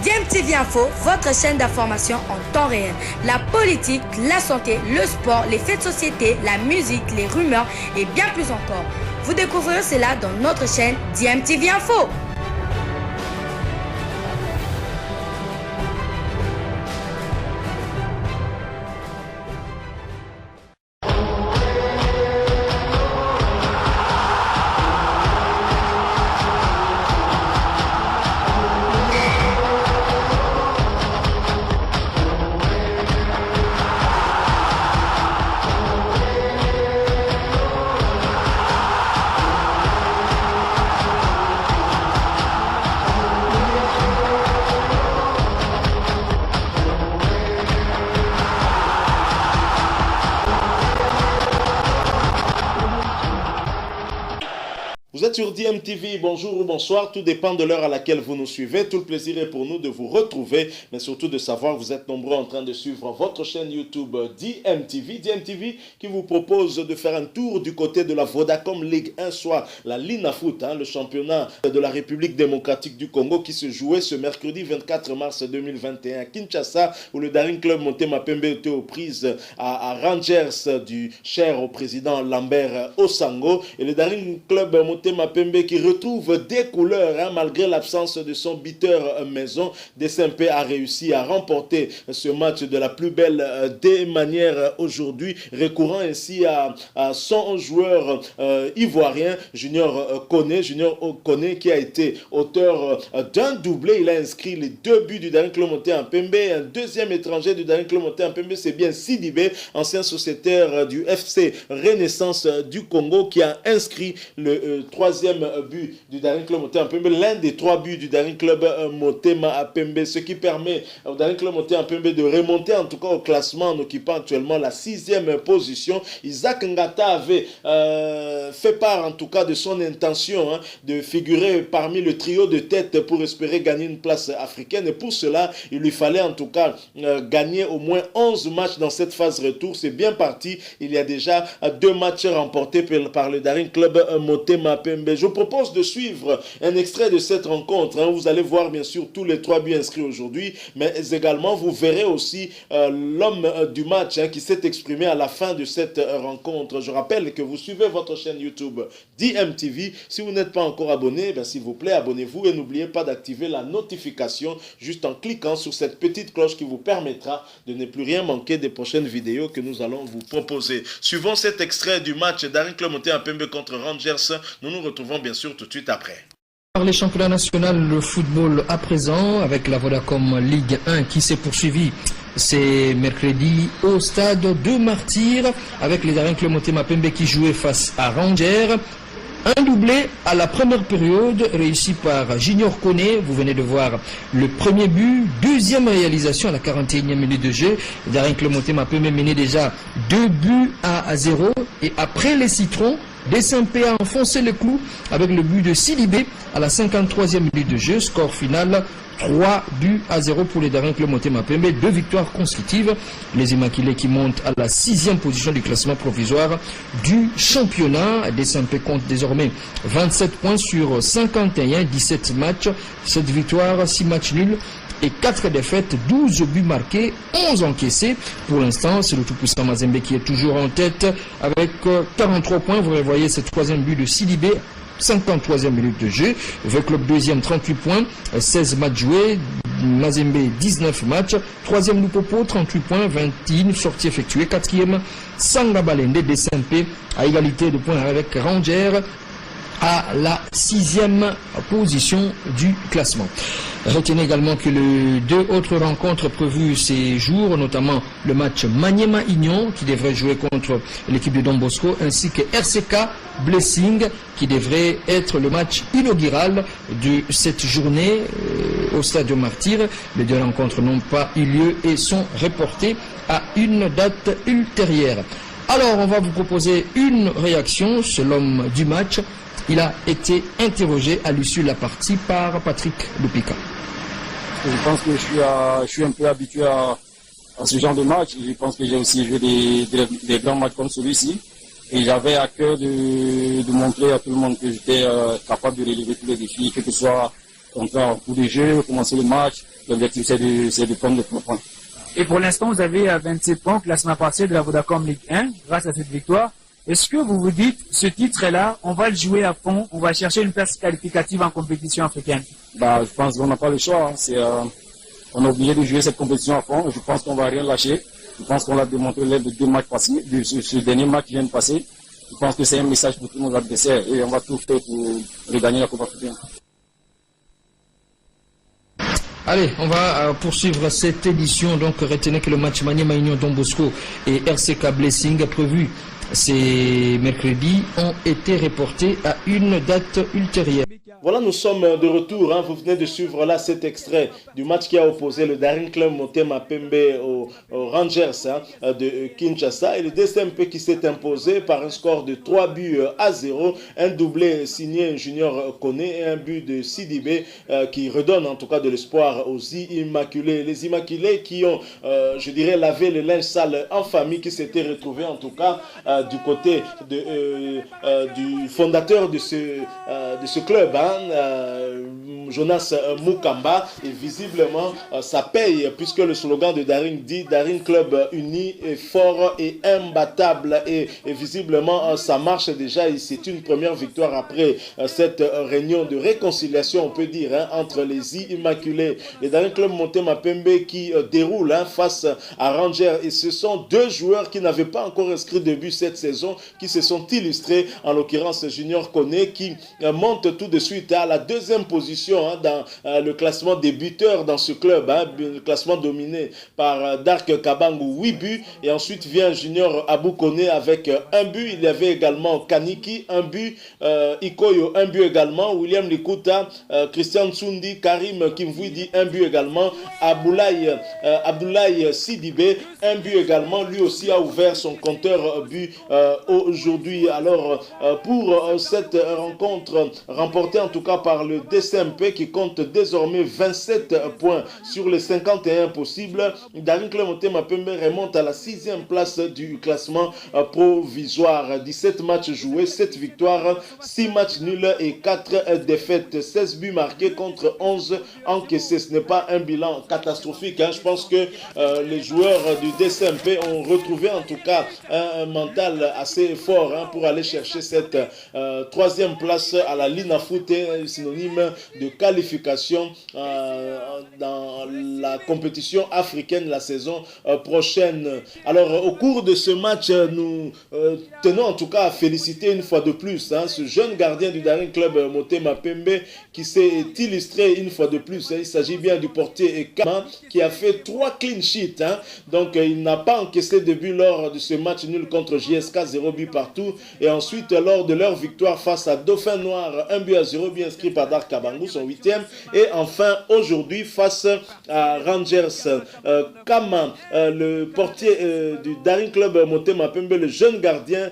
DMTV Info, votre chaîne d'information en temps réel. La politique, la santé, le sport, les faits de société, la musique, les rumeurs et bien plus encore. Vous découvrirez cela dans notre chaîne DMTV Info. Vous êtes sur DMTV, bonjour ou bonsoir, tout dépend de l'heure à laquelle vous nous suivez. Tout le plaisir est pour nous de vous retrouver, mais surtout de savoir que vous êtes nombreux en train de suivre votre chaîne YouTube DMTV. DMTV qui vous propose de faire un tour du côté de la Vodacom Ligue 1, soit la Linafoot, le championnat de la République démocratique du Congo qui se jouait ce mercredi 24 mars 2021 à Kinshasa, où le Daring Club Motema Pembe était aux prises à Rangers du cher au président Lambert Osango, et le Daring Club Motema Pembe qui retrouve des couleurs malgré l'absence de son buteur maison. DSMP a réussi à remporter ce match de la plus belle des manières aujourd'hui, recourant ainsi à son joueur ivoirien Junior Kone qui a été auteur d'un doublé. Il a inscrit les 2 buts du Daring Club Motema Pembe. Un deuxième étranger du Daring Club Motema Pembe, c'est bien Sidibé, ancien sociétaire du FC Renaissance du Congo, qui a inscrit le 3e but du Daring Club Motema Pembe, l'un des 3 buts du Daring Club Motema Pembe, ce qui permet au Daring Club Motema Pembe de remonter en tout cas au classement en occupant actuellement la 6e position. Isaac Ngata avait fait part en tout cas de son intention de figurer parmi le trio de tête pour espérer gagner une place africaine, et pour cela il lui fallait en tout cas gagner au moins 11 matchs dans cette phase retour. C'est bien parti, il y a déjà 2 matchs remportés par le Daring Club Motema Pembe. Je vous propose de suivre un extrait de cette rencontre. Vous allez voir bien sûr tous les 3 buts inscrits aujourd'hui, mais également vous verrez aussi l'homme du match qui s'est exprimé à la fin de cette rencontre. Je rappelle que vous suivez votre chaîne YouTube DMTV. Si vous n'êtes pas encore abonné, s'il vous plaît, abonnez-vous et n'oubliez pas d'activer la notification juste en cliquant sur cette petite cloche qui vous permettra de ne plus rien manquer des prochaines vidéos que nous allons vous proposer. Suivons cet extrait du match Daring Club Motema Pembe contre Rangers. Nous nous retrouvons bien sûr tout de suite après. Par les championnats nationaux, le football à présent, avec la Vodacom Ligue 1 qui s'est poursuivie. C'est mercredi au stade de Martyrs, avec les Daring Club Motema Pembe qui jouait face à Rangers. Un doublé à la première période réussi par Junior Kone. Vous venez de voir le premier but. Deuxième réalisation à la 41e minute de jeu. Daring Club Motema Pembe menait déjà 2 buts à 0. Et après les citrons, DSMP a enfoncé le clou avec le but de Sidibé à la 53e minute de jeu. Score final 3 buts à 0 pour les Daring Club Motema Pembe. 2 victoires consécutives. Les Immaculés qui montent à la 6e position du classement provisoire du championnat. DSMP compte désormais 27 points sur 51, 17 matchs, 7 victoires, 6 matchs nuls et 4 défaites, 12 buts marqués, 11 encaissés. Pour l'instant, c'est le tout-puissant Mazembe qui est toujours en tête avec 43 points. Vous voyez ce 3e but de Sidibé, 53e minute de jeu. Le club 2e, 38 points, 16 matchs joués. Mazembe, 19 matchs. 3e Lupopo, 38 points, 21 sorties effectuées. 4e, Sanga Balende, DSMP, à égalité de points avec Rangers, à la 6e position du classement. Retenez également que les 2 autres rencontres prévues ces jours, notamment le match Maniema-Ignon qui devrait jouer contre l'équipe de Don Bosco, ainsi que RCK Blessing qui devrait être le match inaugural de cette journée au stade de Martyrs. Les 2 rencontres n'ont pas eu lieu et sont reportées à une date ultérieure. Alors on va vous proposer une réaction sur l'homme du match. Il a été interrogé à l'issue de la partie par Patrick Lupika. Je pense que je suis un peu habitué à ce genre de match. Je pense que j'ai aussi joué des grands matchs comme celui-ci. Et j'avais à cœur de montrer à tout le monde que j'étais capable de relever tous les défis, que ce soit en coup de jeu, commencer le match, L'objectif, c'est de prendre le point. Et pour l'instant, vous avez 27 points, classement partiel de la Vodacom Ligue 1, grâce à cette victoire. Est-ce que vous vous dites, ce titre-là, on va le jouer à fond, on va chercher une place qualificative en compétition africaine? Je pense qu'on n'a pas le choix. On est obligé de jouer cette compétition à fond. Je pense qu'on ne va rien lâcher. Je pense qu'on l'a démontré lors des deux matchs passés, ce dernier match qui vient de passer. Je pense que c'est un message pour tous nos adversaires et on va tout faire pour regagner la Coupe africaine. Allez, on va poursuivre cette édition. Donc, retenez que le match Maniema Union Don Bosco et RCK Blessing prévu ces mercredis ont été reportés à une date ultérieure. Voilà, nous sommes de retour. Vous venez de suivre là cet extrait du match qui a opposé le Daring Club Motema Pembe aux Rangers de Kinshasa. Et le DSMP qui s'est imposé par un score de 3-0. Un doublé signé Junior Kone et un but de Sidibé qui redonne en tout cas de l'espoir aux Immaculés. Les Immaculés qui ont, je dirais, lavé le linge sale en famille, qui s'étaient retrouvés en tout cas du côté du fondateur de ce club. Jonas Mukamba, et visiblement ça paye, puisque le slogan de Daring dit Daring Club uni et fort et imbattable, et visiblement ça marche déjà, et c'est une première victoire après cette réunion de réconciliation, on peut dire, entre les Immaculés et Daring Club Motema Pembe qui déroule face à Rangers, et ce sont deux joueurs qui n'avaient pas encore inscrit de but cette saison qui se sont illustrés, en l'occurrence Junior Kone qui monte tout de suite à la deuxième position dans le classement des buteurs dans ce club, le classement dominé par Dark Kabangu, 8 buts, et ensuite vient Junior Abou Kone avec un but. Il y avait également Kaniki, un but, Ikoyo, un but également, William Likuta, Christian Tsundi, Karim Kimvouidi, un but également, Abdoulaye Sidibé, un but également, lui aussi a ouvert son compteur but aujourd'hui. Alors pour cette rencontre remportée en tout cas par le DSMP qui compte désormais 27 points sur les 51 possibles, Daring Club Motema Pembe remonte à la 6e place du classement provisoire. 17 matchs joués, 7 victoires, 6 matchs nuls et 4 défaites, 16 buts marqués contre 11 encaissés. Ce n'est pas un bilan catastrophique. Je pense que les joueurs du DSMP ont retrouvé en tout cas un mental assez fort pour aller chercher cette 3e place à la Lina Foot, synonyme de qualification dans la compétition africaine la saison prochaine. Alors au cours de ce match, nous tenons en tout cas à féliciter une fois de plus ce jeune gardien du Daring Club Motema Pembe qui s'est illustré une fois de plus. Il s'agit bien du portier Ekama qui a fait 3 clean sheets. Donc il n'a pas encaissé de but lors de ce match nul contre JSK, 0 but partout, et ensuite lors de leur victoire face à Dauphin Noir, 1-0 bien inscrit par Dark Kabangu, son 8e, et enfin aujourd'hui face à Rangers. Kama, le portier du Daring Club Motema Pembe, le jeune gardien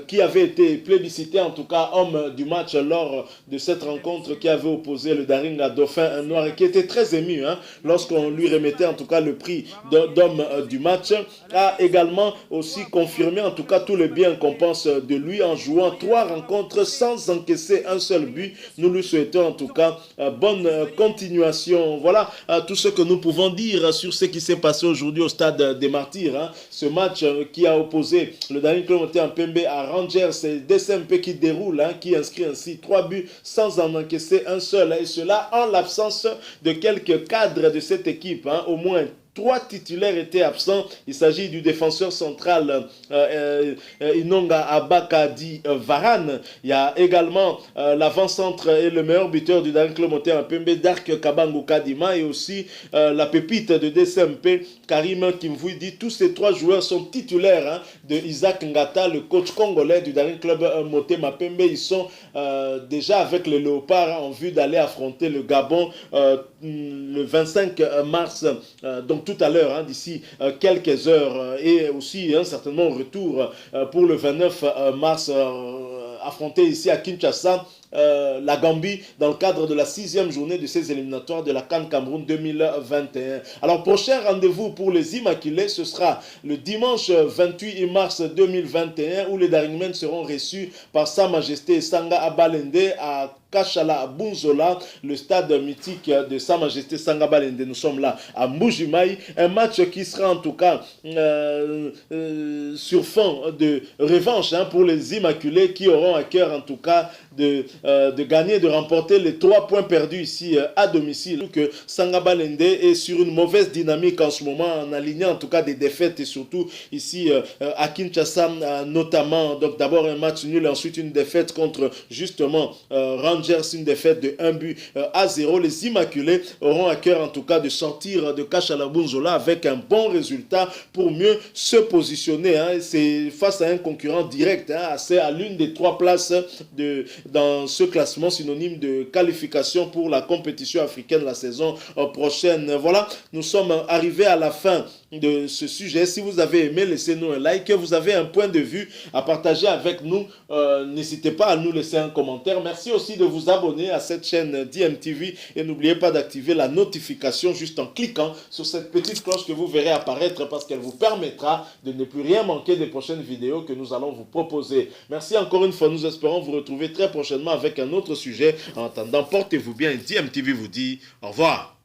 qui avait été plébiscité, en tout cas homme du match lors de cette rencontre qui avait opposé le Daring à Dauphin Noir, et qui était très ému lorsqu'on lui remettait en tout cas le prix d'homme du match, a également aussi confirmé en tout cas tout le bien qu'on pense de lui en jouant 3 rencontres sans encaisser un seul but. Nous lui souhaitons en tout cas bonne continuation. Voilà tout ce que nous pouvons dire sur ce qui s'est passé aujourd'hui au stade des Martyrs. Ce match qui a opposé le Daring Club Motema Pembe à Rangers, c'est DSMP qui déroule, qui inscrit ainsi 3 buts sans en encaisser un seul, et cela en l'absence de quelques cadres de cette équipe. Au moins 3 titulaires étaient absents. Il s'agit du défenseur central Inonga Abakadi Varane. Il y a également l'avant-centre et le meilleur buteur du Daring Club Motema Pembe, Dark Kabangu Kadima, et aussi la pépite de DSMP, Karim Kimvouidi. Tous ces 3 joueurs sont titulaires de Isaac Ngata, le coach congolais du Daring Club Motema Pembe. Ils sont déjà avec les Léopards en vue d'aller affronter le Gabon le 25 mars, donc tout à l'heure, d'ici quelques heures, et aussi certainement au retour pour le 29 mars, affronter ici à Kinshasa la Gambie dans le cadre de la 6e journée de ces éliminatoires de la CAN Cameroun 2021. Alors prochain rendez-vous pour les Immaculés, ce sera le dimanche 28 mars 2021 où les Daringmen seront reçus par Sa Majesté Sanga Abalende à Kachala Bunzola, le stade mythique de Sa Majesté Sangabalende. Nous sommes là à Mbujimayi. Un match qui sera en tout cas sur fond de revanche pour les Immaculés qui auront à cœur en tout cas de gagner, de remporter les 3 points perdus ici à domicile. Que Sangabalende est sur une mauvaise dynamique en ce moment en alignant en tout cas des défaites et surtout ici à Kinshasa notamment. Donc d'abord un match nul, ensuite une défaite contre justement Rangers, une défaite de 1-0. Les Immaculés auront à cœur en tout cas de sortir de Kachala Bunzola avec un bon résultat pour mieux se positionner. C'est face à un concurrent direct, c'est à l'une des 3 places dans ce classement synonyme de qualification pour la compétition africaine la saison prochaine. Voilà, nous sommes arrivés à la fin de ce sujet. Si vous avez aimé, laissez-nous un like. Que vous avez un point de vue à partager avec nous, n'hésitez pas à nous laisser un commentaire. Merci aussi de vous abonner à cette chaîne DMTV et n'oubliez pas d'activer la notification juste en cliquant sur cette petite cloche que vous verrez apparaître parce qu'elle vous permettra de ne plus rien manquer des prochaines vidéos que nous allons vous proposer. Merci encore une fois. Nous espérons vous retrouver très prochainement avec un autre sujet. En attendant, portez-vous bien et DMTV vous dit au revoir.